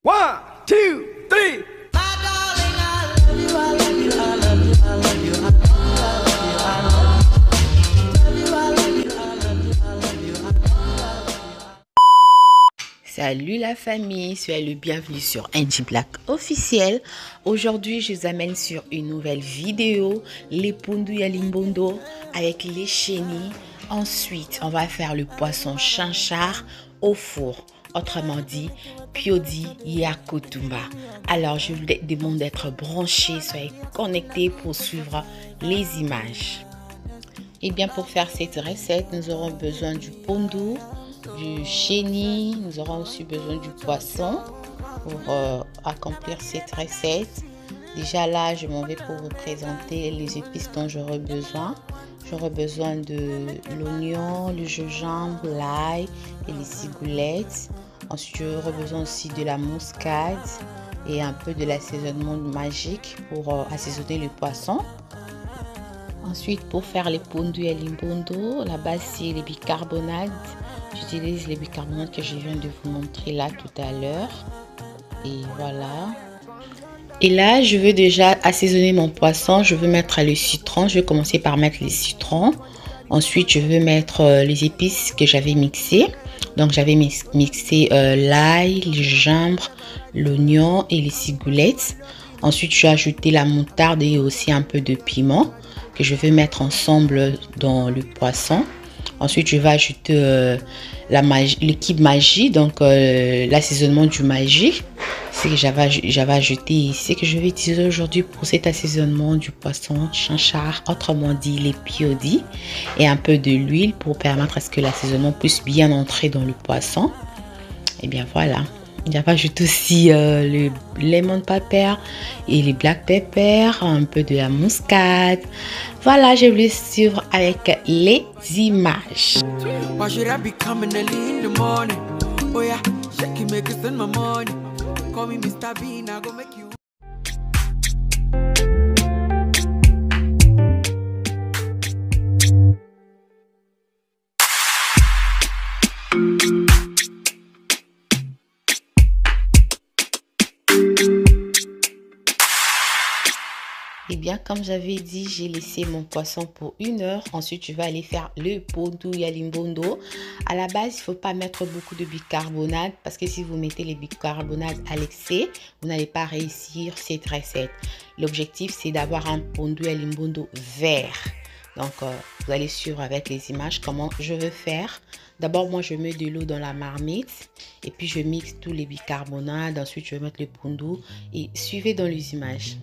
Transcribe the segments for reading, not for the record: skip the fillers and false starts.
One, two, three. Salut la famille, soyez le bienvenu sur NG Black officiel. Aujourd'hui, je vous amène sur une nouvelle vidéo, les pondu ya limbondo avec les chenilles. Ensuite, on va faire le poisson chinchard au four, autrement dit, piodi yakotumba. Alors, je vous demande d'être branchés, soyez connectés pour suivre les images. Et bien, pour faire cette recette, nous aurons besoin du pondu, du chenille, nous aurons aussi besoin du poisson pour accomplir cette recette. Déjà là, je m'en vais pour vous présenter les épices dont j'aurai besoin. J'aurai besoin de l'oignon, le gingembre, l'ail et les cigoulettes. Ensuite, j'aurai besoin aussi de la muscade et un peu de l'assaisonnement magique pour assaisonner le poisson. Ensuite, pour faire les pondu et limbondo, la base c'est les bicarbonates. J'utilise les bicarbonates que je viens de vous montrer là tout à l'heure. Et voilà. Et là, je veux déjà assaisonner mon poisson. Je veux mettre le citron. Je vais commencer par mettre les citrons. Ensuite, je veux mettre les épices que j'avais mixées. Donc, j'avais mixé l'ail, le gingembre, l'oignon et les cigoulettes. Ensuite, je vais ajouter la moutarde et aussi un peu de piment que je vais mettre ensemble dans le poisson. Ensuite, je vais ajouter l'équipe magie, donc l'assaisonnement du magie. C'est que j'avais ajouté ici, que je vais utiliser aujourd'hui pour cet assaisonnement du poisson chinchard, autrement dit les piodi, et un peu de l'huile pour permettre à ce que l'assaisonnement puisse bien entrer dans le poisson. Et bien voilà. J'ajoute aussi le lemon pepper et les black pepper, un peu de la muscade. Voilà, je vais suivre avec les images. Et bien, comme j'avais dit, j'ai laissé mon poisson pour 1 heure. Ensuite, je vais aller faire le pondu ya limbondo. À la base, il ne faut pas mettre beaucoup de bicarbonate parce que si vous mettez les bicarbonates à l'excès, vous n'allez pas réussir cette recette. L'objectif, c'est d'avoir un pondu ya limbondo vert. Donc, vous allez suivre avec les images comment je veux faire. D'abord, moi, je mets de l'eau dans la marmite et puis je mixe tous les bicarbonates. Ensuite, je vais mettre le pondu et suivez dans les images.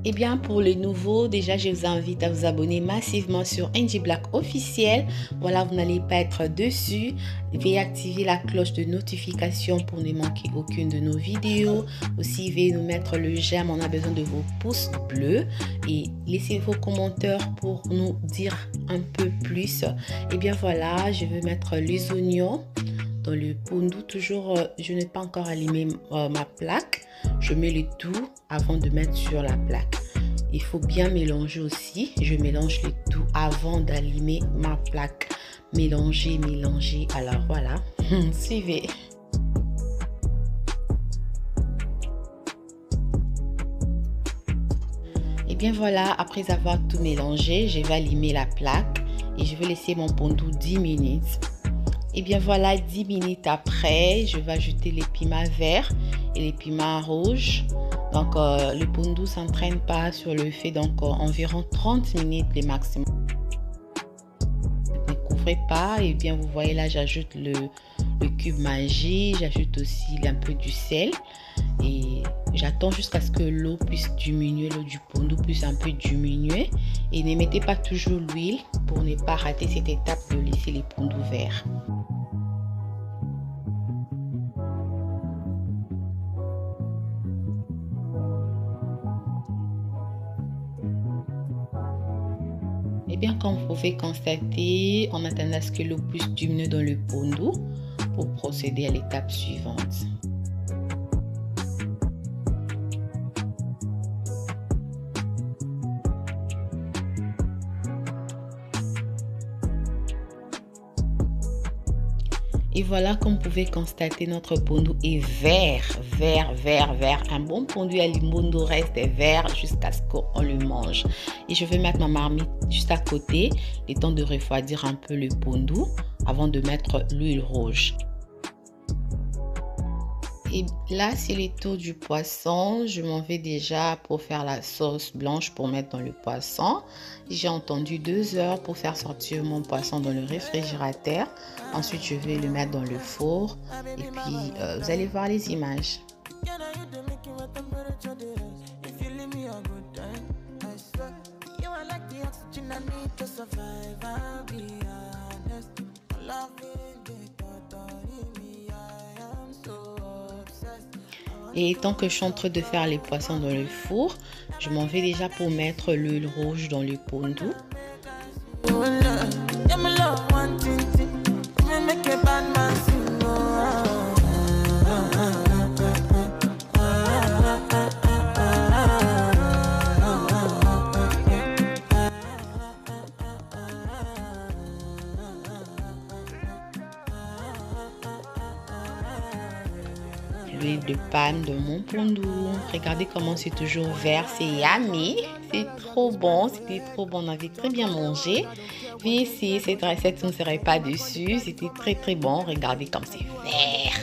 Et bien pour les nouveaux, déjà je vous invite à vous abonner massivement sur NG Black officiel. Voilà, vous n'allez pas être dessus. Veuillez activer la cloche de notification pour ne manquer aucune de nos vidéos. Aussi, veuillez nous mettre le j'aime, on a besoin de vos pouces bleus. Et laissez vos commentaires pour nous dire un peu plus. Et bien voilà, je vais mettre les oignons dans le pondu. Toujours, je n'ai pas encore allumé ma plaque. Je mets le tout avant de mettre sur la plaque. Il faut bien mélanger aussi. Je mélange le tout avant d'allumer ma plaque. Mélanger, mélanger. Alors voilà, suivez. Et bien voilà, après avoir tout mélangé, je vais allumer la plaque et je vais laisser mon pondu 10 minutes. Et bien voilà, 10 minutes après, je vais ajouter les piments verts et les piments rouges. Donc le pondu ne s'entraîne pas sur le feu, donc environ 30 minutes le maximum. Ne couvrez pas. Et bien vous voyez là, j'ajoute le cube magie, j'ajoute aussi un peu du sel. Et j'attends jusqu'à ce que l'eau puisse diminuer, l'eau du pondu puisse un peu diminuer. Et ne mettez pas toujours l'huile pour ne pas rater cette étape de laisser les pondus verts. Et bien comme vous pouvez constater, on attend à ce que l'eau puisse diminuer dans le pondu pour procéder à l'étape suivante. Et voilà, comme vous pouvez constater, notre pondu est vert. Un bon pondu à limbondo reste vert jusqu'à ce qu'on le mange. Et je vais mettre ma marmite juste à côté, le temps de refroidir un peu le pondu avant de mettre l'huile rouge. Et là, c'est le tour du poisson. Je m'en vais déjà pour faire la sauce blanche pour mettre dans le poisson. J'ai entendu 2 heures pour faire sortir mon poisson dans le réfrigérateur. Ensuite, je vais le mettre dans le four. Et puis, vous allez voir les images. Et tant que je suis en train de faire les poissons dans le four, je m'en vais déjà pour mettre l'huile rouge dans le pondu. L'huile de palme de mon pondu. Regardez comment c'est toujours vert, c'est yummy, c'est trop bon, c'était trop bon, on avait très bien mangé. Puis ici, cette recette ne serait pas dessus, c'était très bon, regardez comme c'est vert.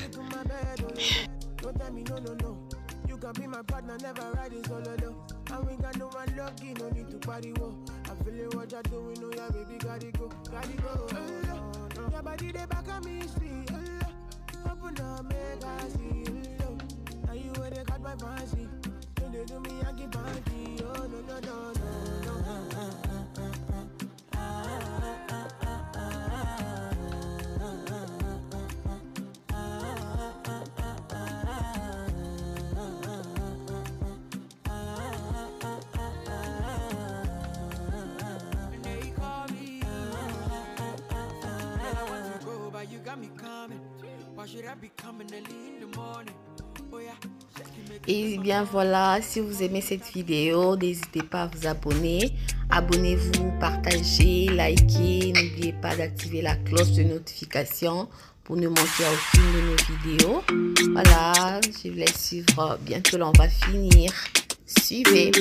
Et bien voilà, si vous aimez cette vidéo, n'hésitez pas à vous abonner. Abonnez-vous, partagez, likez. N'oubliez pas d'activer la cloche de notification pour ne manquer aucune de nos vidéos. Voilà, je vous laisse suivre. Bientôt, là, on va finir. Suivez.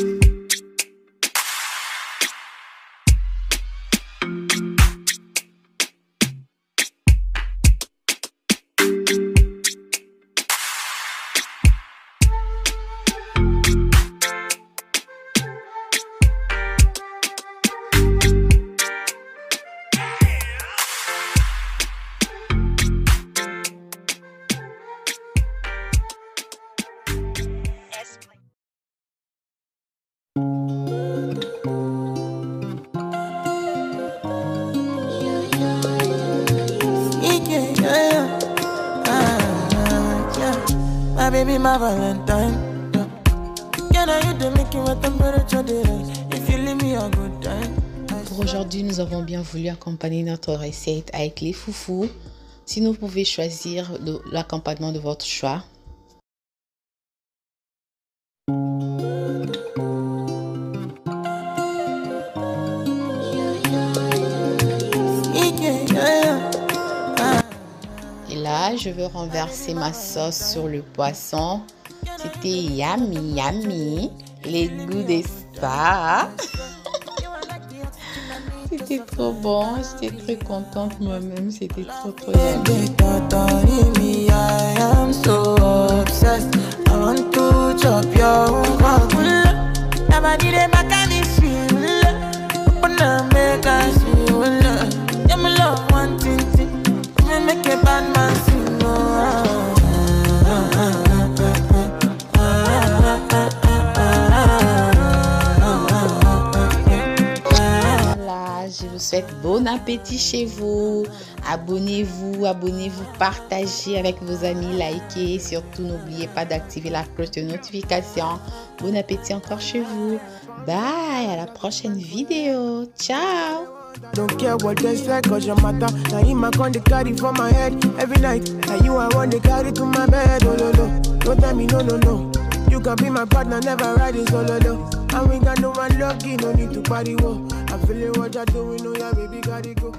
My baby, my Valentine. Can I hit the making with temperature days? If you leave me a good time. Pour aujourd'hui, nous avons bien voulu accompagner notre recette avec les foufous. Si vous pouvez choisir l'accompagnement de votre choix. Et là, je veux renverser ma sauce sur le poisson. C'était yummy. Les goûts des spas. C'était trop bon. J'étais très contente moi-même. C'était trop yummy. I am so obsessed. I want to chop your make a bad man sing. Voilà, je vous souhaite bon appétit chez vous. Abonnez-vous, partagez avec vos amis, likez. Surtout, n'oubliez pas d'activer la cloche de notification. Bon appétit encore chez vous. Bye, à la prochaine vidéo. Ciao. Don't care what they say, cause your matter. Now him I con the carry for my head every night. Now you I want to carry to my bed. Oh no no, don't tell me no. You can be my partner, never ride it solo. And we got no one lucky, no need to party. Whoa. I feel it what you're doing, oh yeah, baby, gotta go.